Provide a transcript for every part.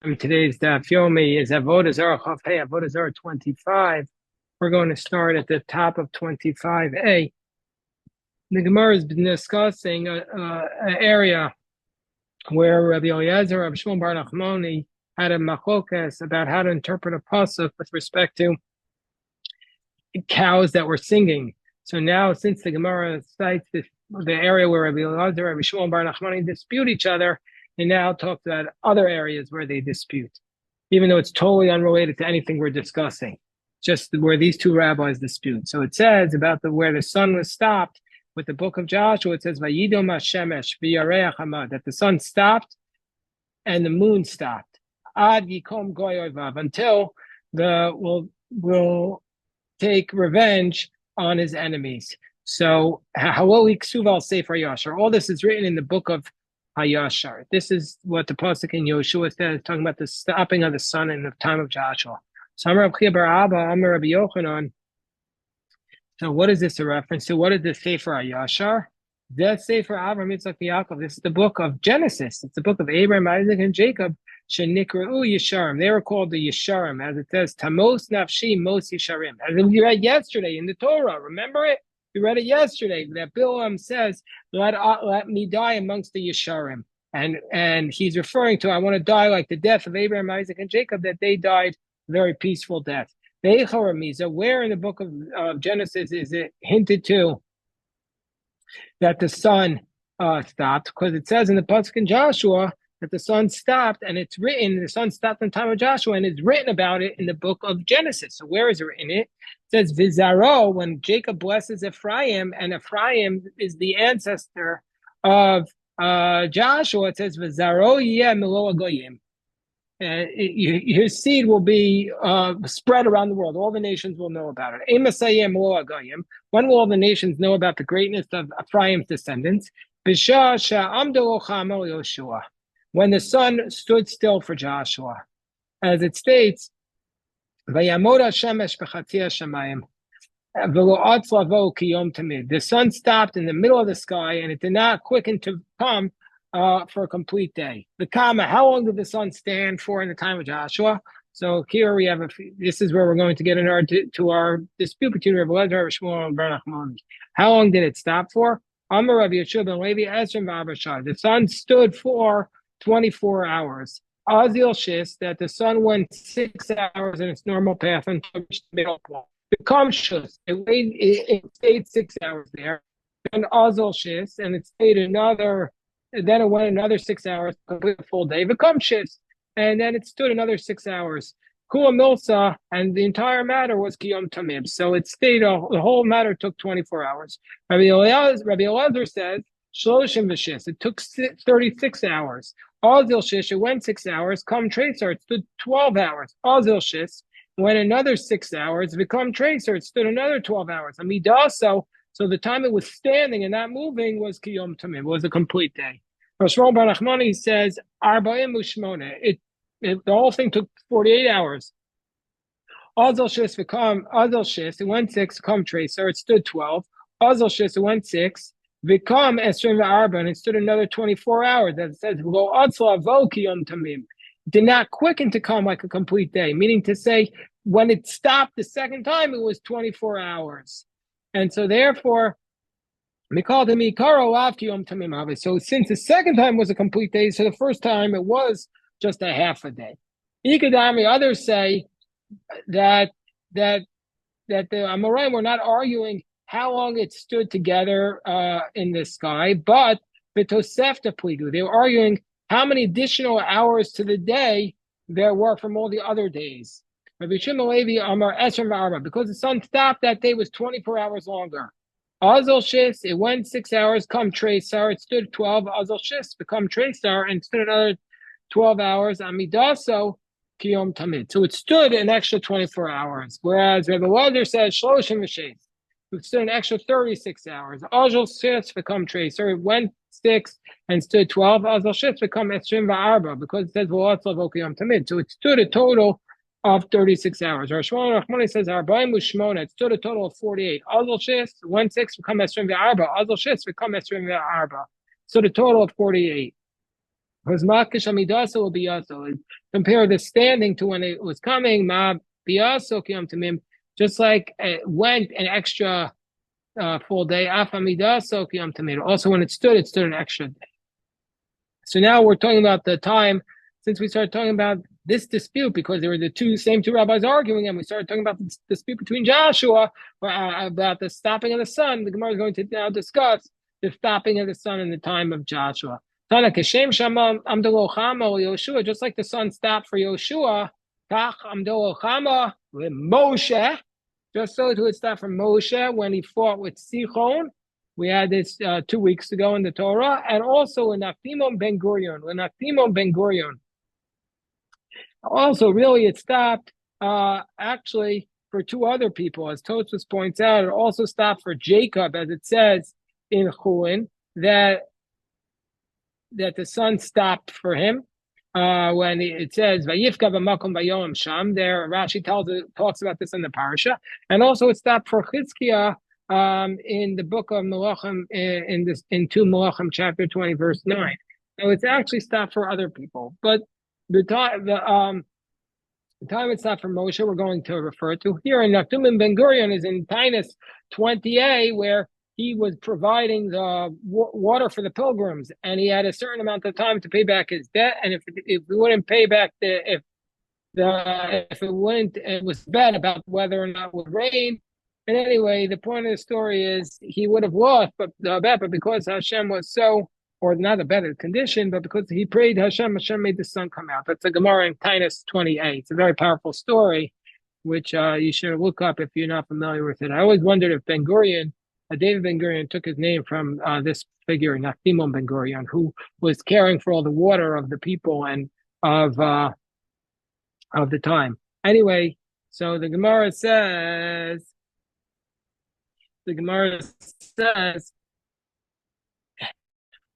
Today's daf yomi is Avodah Zarah Chafei, Avodah Zarah 25. We're going to start at the top of 25a. The Gemara has been discussing an area where Rabbi Eliezer, Rabbi Shmuel Bar Nachmani had a machlokas about how to interpret a pasuk with respect to cows that were singing. So now, since the Gemara cites the area where Rabbi Eliezer, Rabbi Shmuel Bar Nachmani dispute each other, and now talks about other areas where they dispute, even though it's totally unrelated to anything we're discussing, just where these two rabbis dispute. So it says about where the sun was stopped with the book of Joshua. It says Vayidom Hashemesh v'yareach hamad, that the sun stopped and the moon stopped. Ad yikom goy oivav, until will take revenge on his enemies. So Hawali Ksuval Sefer Yashar. All this is written in the book of Hayashar. This is what the pasuk in Yoshua says, talking about the stopping of the sun in the time of Joshua. So Amar Rabbi Bar Abba, Amar Rabbi Yochanan. So what is this a reference to? What is the Sefer Hayashar? That Sefer Avram Yitzchak Yaakov. This is the book of Genesis. It's the book of Abraham, Isaac, and Jacob. Shenikra'u Yesharim. They were called the Yesharim, as it says, Tamos Nafshi Mos Yesharim. As we read yesterday in the Torah. Remember it? We read it yesterday, that Bilam says, let me die amongst the Yesharim. And he's referring to, I want to die like the death of Abraham, Isaac, and Jacob, that they died a very peaceful death. So where in the book of Genesis is it hinted to that the sun stopped? Because it says in the pasuk in Joshua that the sun stopped, and it's written, the sun stopped in the time of Joshua, and it's written about it in the book of Genesis. So where is it written? It says Vizaro, when Jacob blesses Ephraim, and Ephraim is the ancestor of Joshua. It says Vizaro yeh milo agoyim. His seed will be spread around the world. All the nations will know about it. When will all the nations know about the greatness of Ephraim's descendants? When the sun stood still for Joshua. As it states, the sun stopped in the middle of the sky, and it did not quicken to come for a complete day. The comma, how long did the sun stand for in the time of Joshua? So here we have this is where we're going to get into our dispute between Rabbi Eliezer, Rabbi Shmuel, and Bar Nachmani. How long did it stop for? Amar Rabbi Yeshua ben Levi Esrim v'Abashai. The sun stood for 24 hours. Azil Shis, that the sun went 6 hours in its normal path until it reached the middle point. The Kamshus, it stayed 6 hours there. And Azil Shis, and it stayed then it went another 6 hours, complete a full day. The Kamshis, and then it stood another 6 hours. Kula Milsa, and the entire matter was Kiyom Tamib. So it stayed, the whole matter took 24 hours. Rabbi Eliezer says, Shloshim V'Shis, it took 36 hours. Azil Shish, it went 6 hours. Come Tracer, it stood 12 hours. Azil Shish went another 6 hours. Become Tracer, it stood another 12 hours. Amidaso, so the time it was standing and not moving was Kiyom Tamim. It was a complete day. Rosh Bar Nachmani says, Arba'im Ushmona. The whole thing took 48 hours. Azil Shis, it went 6. Come Tracer, it stood 12. Azil Shis, it went 6. Vikam Esrim V'Arba, and it stood another 24 hours. That says, Lo Atzla Vo Kiyom Tamim. It did not quicken to come like a complete day, meaning to say, when it stopped the second time, it was 24 hours. And so therefore, so since the second time was a complete day, so the first time it was just a half a day. Ikadami, others say that the Amoraim were not arguing how long it stood together in the sky, but the Tosefta Pligu, they were arguing how many additional hours to the day there were from all the other days. Rabbi Shimon Levi Amar Esrim V'Arba, because the sun stopped that day was 24 hours longer. Azal Shis, it went 6 hours. Come Tracer, it stood 12. Azal Shis, become Tracer, and stood another 12 hours. Amidaso Kiyom Tamid. So it stood an extra 24 hours. Whereas Rabbi Eliezer says Shloshim V'Shis, it stood an extra 36 hours. Azal Shis, become Tracer, it went 6 and stood 12. Azal Shis, become Esrim V'Arba, because it says V'Atzlav Kiyom Tamid. So it stood a total of 36 hours. Rosh Hashanah says, Arba'im Ushmona, it stood a total of 48. Azal Shis, 1/6 become Esrim V'Arba. Azal Shis become Esrim V'Arba. So the total of 48. Because makish amidasa will be also. Compare the standing to when it was coming. Ma biaso kiyam tamim. Just like it went an extra full day. Af amidaso kiyam tamim. Also, when it stood an extra day. So now we're talking about the time since we started talking about this dispute because there were the same two rabbis arguing, and we started talking about the dispute between Joshua about the stopping of the sun. The Gemara is going to now discuss the stopping of the sun in the time of Joshua. Just like the sun stopped for Yoshua, Moshe, just so it would stop for Moshe when he fought with Sichon. We had this 2 weeks ago in the Torah, and also in Nachimon ben Gurion. Also, really, it stopped actually for two other people, as Tosfos points out. It also stopped for Jacob, as it says in Chulin, that the sun stopped for him when it says Vayifka b'makom vayom sham. There, Rashi talks about this in the parasha, and also it stopped for Chizkiah in the book of Melachim in 2 Melachim chapter 20 verse 9. So it's actually stopped for other people, but the time it's not for Moshe, we're going to refer to here in Nachum ben Gurion is in Tainus 20a, where he was providing the water for the pilgrims, and he had a certain amount of time to pay back his debt. And if we wouldn't pay back if it was bad about whether or not it would rain. And anyway, the point of the story is he would have lost, but because Hashem was so, or not a better condition, but because he prayed Hashem made the sun come out. That's a Gemara in Tainus 28. It's a very powerful story, which you should look up if you're not familiar with it. I always wondered if David Ben Gurion took his name from this figure, Nachimon Ben Gurion, who was caring for all the water of the people and of the time. Anyway, so the Gemara says,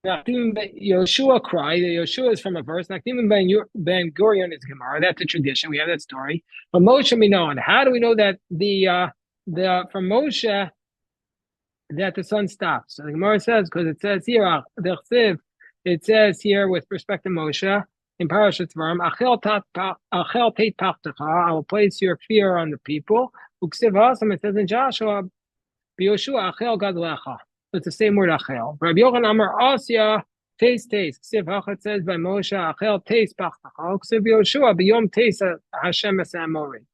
Yoshua cried. Yoshua is from a verse. Nachim ben Gurion is Gemara. That's a tradition. We have that story. But Moshe Minon. How do we know that from Moshe that the sun stops? So the Gemara says, because it says here, it says here with respect to Moshe in Parashat Dvarim, Achel teit pachtacha, I will place your fear on the people. Uksiv hasam, it says in Joshua, B'Yoshua Achel gadlecha. It's the same word Achel. Rabbi Yochanan Amar Asya, taste. Ksiv Hachat says by Moshe Achel taste pachtacha. Ksiv Yoshua b'yom taste Hashem esamori.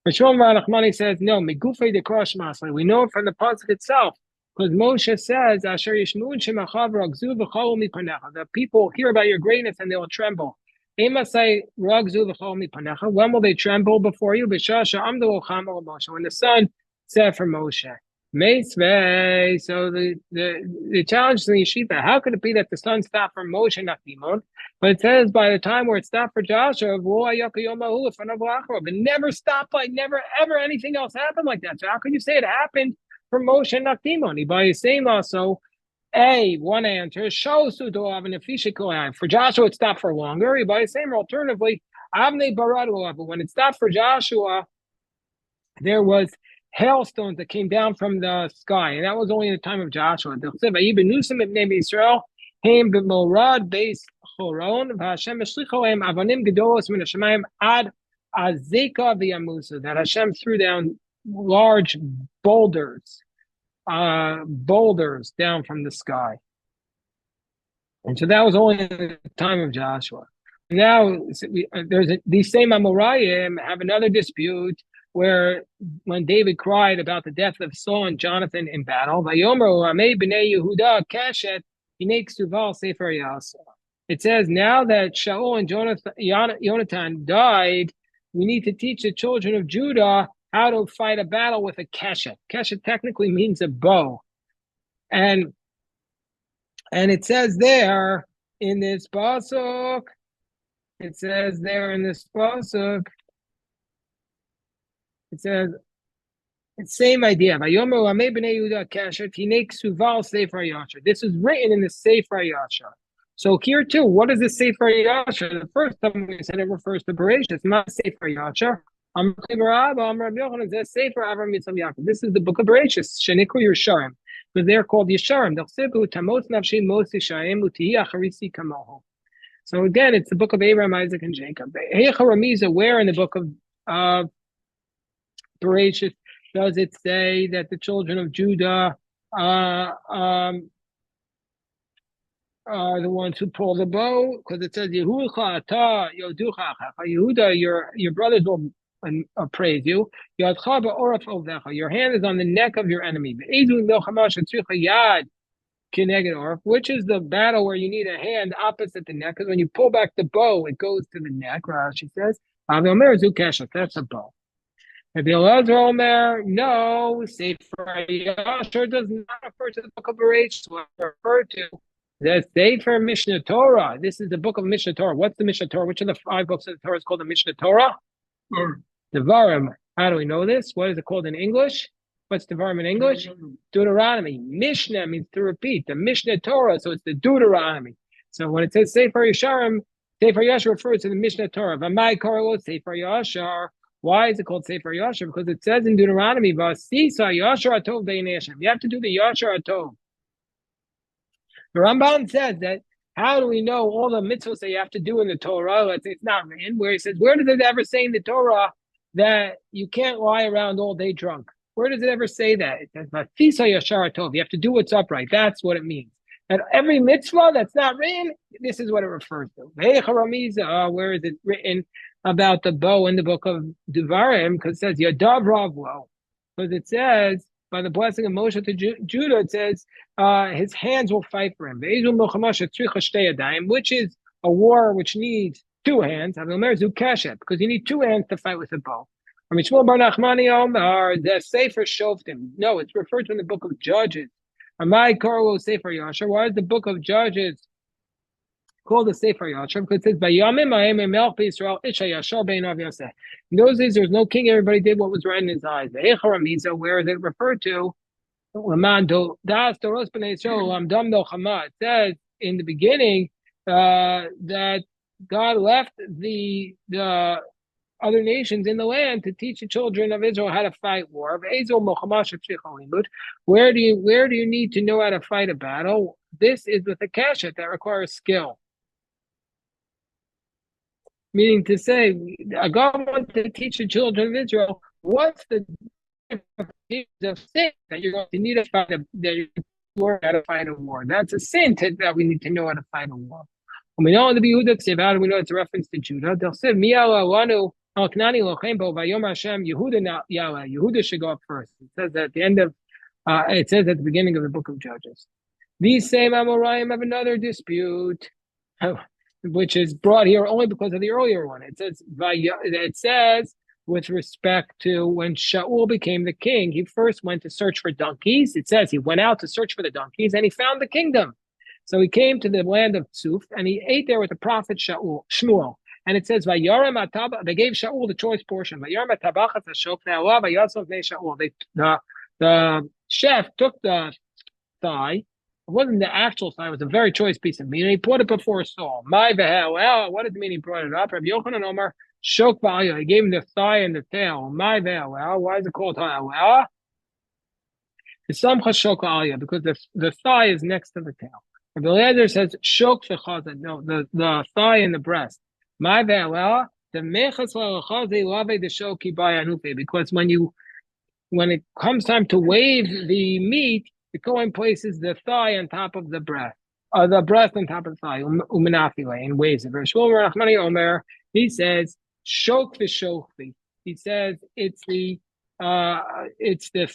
Rishon Rachmani says no. Migufei dekrosh masli. We know it from the pasuk itself because Moshe says Asher yishmuun shemachav ragzu v'chol mipanecha. The people hear about your greatness and they will tremble. Emasai ragzu v'chol mipanecha. When will they tremble before you? B'shasha amdu ocham al Moshe. When the sun set for Moshe. Meisvei. So the challenge to the yeshiva, how could it be that the sun stopped for Moshe Nachimon, but it says by the time where it stopped for Joshua, it never stopped, like never ever anything else happened like that. So how could you say it happened for Moshe Nachimon? By saying also, one answer shows for Joshua it stopped for longer. By the same alternatively, but when it stopped for Joshua, there was hailstones that came down from the sky, and that was only in the time of Joshua. That Hashem threw down large boulders down from the sky. And so that was only in the time of Joshua. Now, these same Amorayim have another dispute where when David cried about the death of Saul and Jonathan in battle, it says now that Shaul and Jonathan died, we need to teach the children of Judah how to fight a battle with a keshet. Keshet technically means a bow. And it says there in this pasuk, it says same idea. This is written in the Sefer Yasher. So here too, what is the Sefer Yasher? The first time we said it refers to Bereshit. It's not Sefer Yasher. This is the book of Bereshit. Shenikru Yesharim, because they're called Yesharim. So again, it's the book of Abraham, Isaac, and Jacob. Heicha Ramiza, where in the book of Bereshit does it say that the children of Judah are the ones who pull the bow? Because it says Yehucha ata yoducha Yehuda, your brothers will praise you. Yadcha ba'oraf ovdecha, your hand is on the neck of your enemy. Ve'ezu milchama shetzricha yad kineged orf, which is the battle where you need a hand opposite the neck, because when you pull back the bow, it goes to the neck. Rashi says, "Aviomer zukeshet." That's a bow. If Elazar Omer, no, Sefer Yashar does not refer to the book of Bereshit. What refer to the Sefer Mishnah Torah. This is the book of Mishnah Torah. What's the Mishnah Torah? Which of the 5 books of the Torah is called the Mishnah Torah? Devarim. How do we know this? What is it called in English? What's Devarim in English? Deuteronomy. Mishnah means to repeat. The Mishnah Torah, so it's the Deuteronomy. So when it says Sefer Yasharim, Sefer Yashar refers to the Mishnah Torah. V'mai korelo Sefer Yashar. Why is it called Sefer Yashar? Because it says in Deuteronomy, "Vasisa Yashar Atov B'nei Hashem." You have to do the Yashar Atov. The Ramban says that, how do we know all the mitzvahs that you have to do in the Torah? It's not written. Where he says, where does it ever say in the Torah that you can't lie around all day drunk? Where does it ever say that? It says, "Vasisa Yashar Atov." You have to do what's upright. That's what it means. And every mitzvah that's not written, this is what it refers to. Where is it written about the bow in the book of Devarim? Because it says Yadav Ravlo. Because it says, by the blessing of Moshe to Judah, it says his hands will fight for him. Which is a war which needs 2 hands. Because you need 2 hands to fight with a bow. The Sefer Shoftim. No, it's referred to in the book of Judges. Why is the book of Judges called the Sefer Yashar? Because it says, in those days there was no king, everybody did what was right in his eyes. Where is it referred to? It says in the beginning that God left the other nations in the land to teach the children of Israel how to fight war. Where do you need to know how to fight a battle? This is with a kashet that requires skill. Meaning to say, God wants to teach the children of Israel what's the difference of sin that you're going to need to fight that you learn how to fight a war. That's a sin that we need to know how to fight a war. When we know the Yehuda, how do we know it's a reference to Judah? They'll say, Yehuda should go up first. It says at the end of, it says at the beginning of the book of Judges. These same Amoraim have another dispute, which is brought here only because of the earlier one. It says with respect to when Shaul became the king, he first went to search for donkeys. It says he went out to search for the donkeys and he found the kingdom. So he came to the land of Tzuf and he ate there with the prophet Shmuel. And it says, they gave Shaul the choice portion. The chef took the thigh. It wasn't the actual thigh, it was a very choice piece of meat. And he put it before Saul. What does it mean he brought it up? Rabbi Yochanan Omer, Shok Ba'aliyah. He gave him the thigh and the tail. Why is it called Ha'aliyah? Because the thigh is next to the tail. Rabbi Eliezer says, Shok V'chazad. No, the thigh and the breast. Because when it comes time to wave the meat, the Kohen places the thigh on top of the breast, the breast on top of the thigh, and waves it. He says, Shok v'shokvi. He says it's the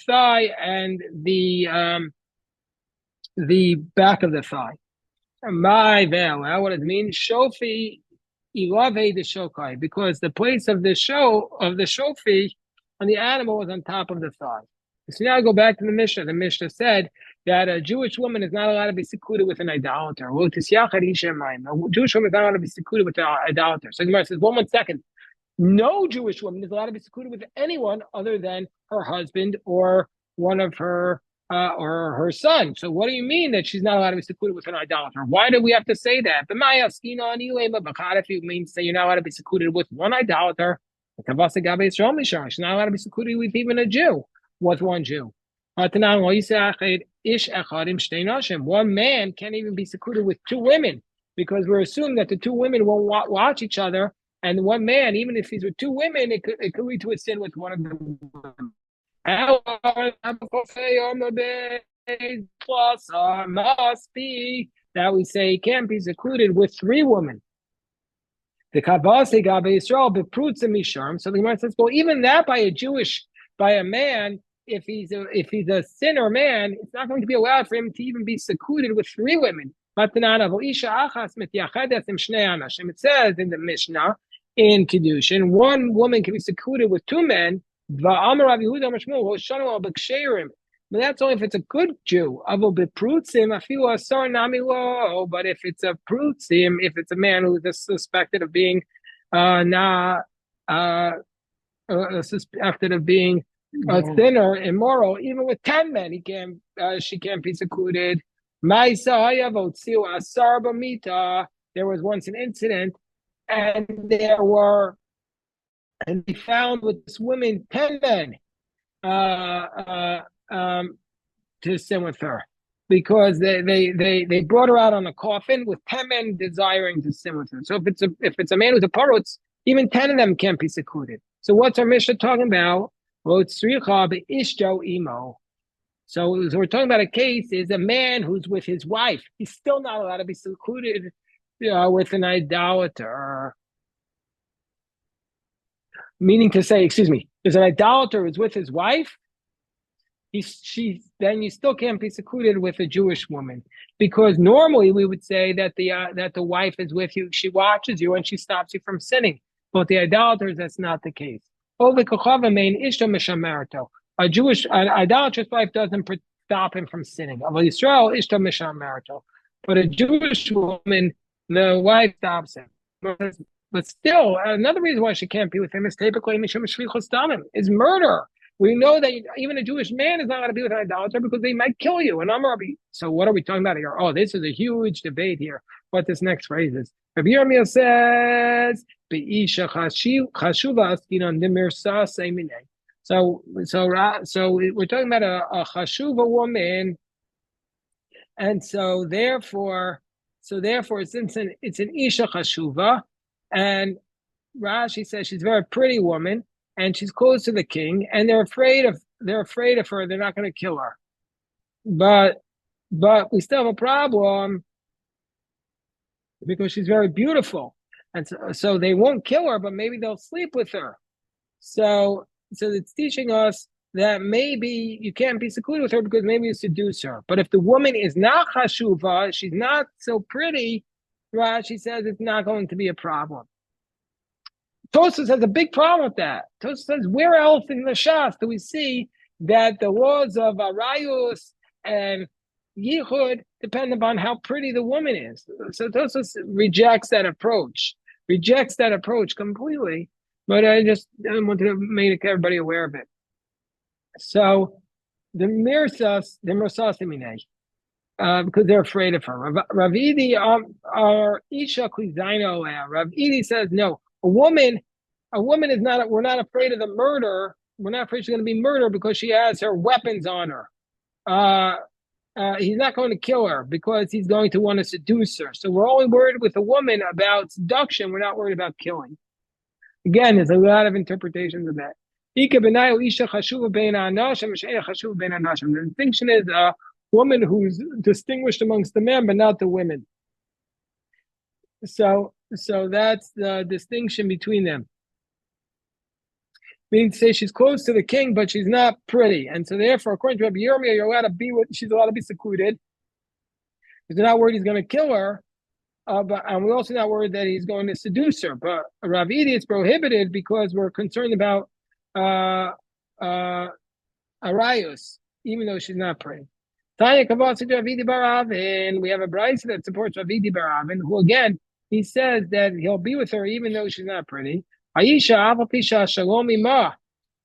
thigh and the back of the thigh. What does it mean? Shofi ilave the shokai, because the place of the shofi on the animal was on top of the thigh. So now I go back to the Mishnah. The Mishnah said that a Jewish woman is not allowed to be secluded with an idolater. A Jewish woman is not allowed to be secluded with an idolater. So the Gemara says, one second. No Jewish woman is allowed to be secluded with anyone other than her husband or one of her or her son. So what do you mean that she's not allowed to be secluded with an idolater? Why do we have to say that? If you mean say you're not allowed to be secluded with one idolater, she's not allowed to be secluded with even a Jew. What's one Jew? One man can't even be secluded with 2 women. because we're assuming that the two women won't watch each other, and one man, even if he's with two women, it could lead to a sin with one of them. Plus, must be that we say he can't be secluded with three women. The Kavase Gabe Israel beprutzim misharm. So the Gemara says, well, even that by a man, if he's a sinner man, it's not going to be allowed for him to even be secluded with three women. It says in the Mishnah in Kiddushin, one woman can be secluded with two men. But that's only if it's a good Jew. But if it's a prutzim, if it's a man who is suspected of being suspected of being a sinner, immoral, even with 10 men, she can't be secluded. There was once an incident, and they found with this woman 10 men to sin with her, because they brought her out on a coffin with 10 men desiring to sin with her. So if it's a man who's a parutz, even 10 of them can't be secluded. So what's our Mishnah talking about? Well, it's tzricha be'ishto imo. So we're talking about a case is a man who's with his wife. He's still not allowed to be secluded with an idolater. Meaning to say, excuse me, there's an idolater who's with his wife. Then you still can't be secluded with a Jewish woman, because normally we would say that the wife is with you, she watches you, and she stops you from sinning. But the idolaters, that's not the case. An idolatrous wife doesn't stop him from sinning. But a Jewish woman, the wife stops him. But still, another reason why she can't be with him is is murder. We know that even a Jewish man is not going to be with an idolater because they might kill you. And so what are we talking about here? Oh, this is a huge debate here. What this next phrase is. Rabbi Yirmiyah says, So we're talking about a chashuva woman, and so therefore since it's an isha chashuva, and Rashi says she's a very pretty woman, and she's close to the king, and they're afraid of her. They're not going to kill her, but we still have a problem because she's very beautiful, and so they won't kill her, but maybe they'll sleep with her. So it's teaching us that maybe you can't be secluded with her because maybe you seduce her. But if the woman is not chashuva, she's not so pretty, Rashi says it's not going to be a problem. Tosfos has a big problem with that. Tosfos says, where else in the Shas do we see that the laws of arayus and yichud depend upon how pretty the woman is? So Tosfos rejects that approach completely. But I wanted to make everybody aware of it. So the mirsas iminei, because they're afraid of her. Rav Idi are isha klizaino. Rav Idi says no. A woman is not. We're not afraid of the murder. We're not afraid she's going to be murdered because she has her weapons on her. He's not going to kill her because he's going to want to seduce her. So we're only worried with a woman about seduction. We're not worried about killing. Again, there's a lot of interpretations of that. The distinction is a woman who's distinguished amongst the men, but not the women. So that's the distinction between them. Meaning to say she's close to the king, but she's not pretty. And so therefore, according to Rabbi Yirmiyah, she's allowed to be secluded. Because they're not worried he's going to kill her. And we're also not worried that he's going to seduce her. But Rav Idi, it's prohibited because we're concerned about arayus, even though she's not pretty. Tanya Kavasi Rav Idi Baravin. We have a brayso that supports Rav Idi Baravin, who again, he says that he'll be with her even though she's not pretty. Aisha Avapisha Shalom Ima.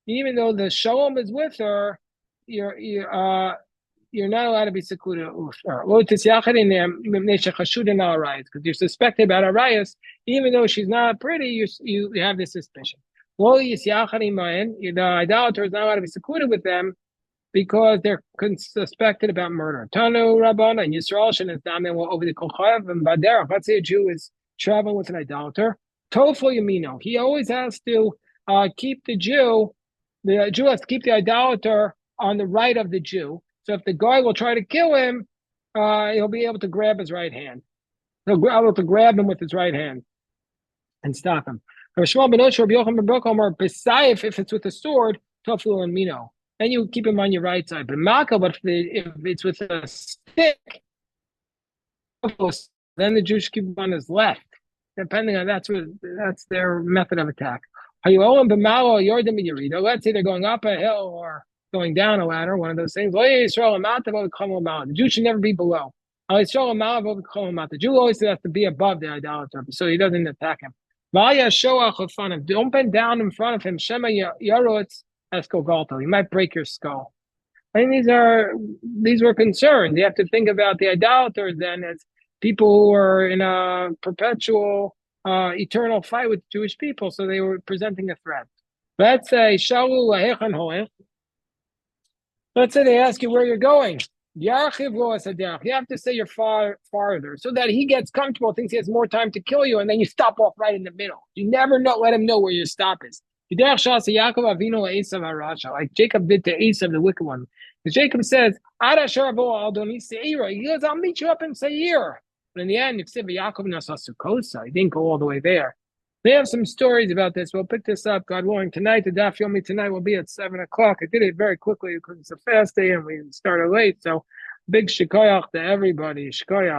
Even though the shalom is with her, you're not allowed to be secluded because you're suspected about arayas, even though she's not pretty. You have this suspicion. The idolater is not allowed to be secluded with them because they're suspected about murder. Tanu Rabbana and Yisrael Shenazdamin will over the Kolchayev and Baderach. Let's say a Jew is traveling with an idolater. Tofu Yamino. He always has to keep the Jew has to keep the idolater on the right of the Jew. So if the guy will try to kill him, he'll be able to grab his right hand. He'll be able to grab him with his right hand and stop him. If it's with a sword, tofu and mino, then you keep him on your right side. But maka, but if it's with a stick, then the Jews keep him on his left. Depending on that's their method of attack. Let's say they're going up a hill or going down a ladder, one of those things. The Jew should never be below. The Jew always has to be above the idolater, so he doesn't attack him. Don't bend down in front of him. Shema Yarotz Escogalto. He might break your skull. I mean, these were concerns. You have to think about the idolaters then as people who are in a perpetual, eternal fight with Jewish people, so they were presenting a threat. Let's say Let's say they ask you where you're going. You have to say you're farther so that he gets comfortable, thinks he has more time to kill you, and then you stop off right in the middle. You never let him know where your stop is. Like Jacob did to Esau, the wicked one. Because Jacob says, he goes, I'll meet you up in Seir. But in the end, he didn't go all the way there. They have some stories about this. We'll pick this up, God willing, tonight. The Daf Yomi tonight will be at 7 o'clock. I did it very quickly because it's a fast day and we started late. So big shikoyach to everybody. Shikoyach.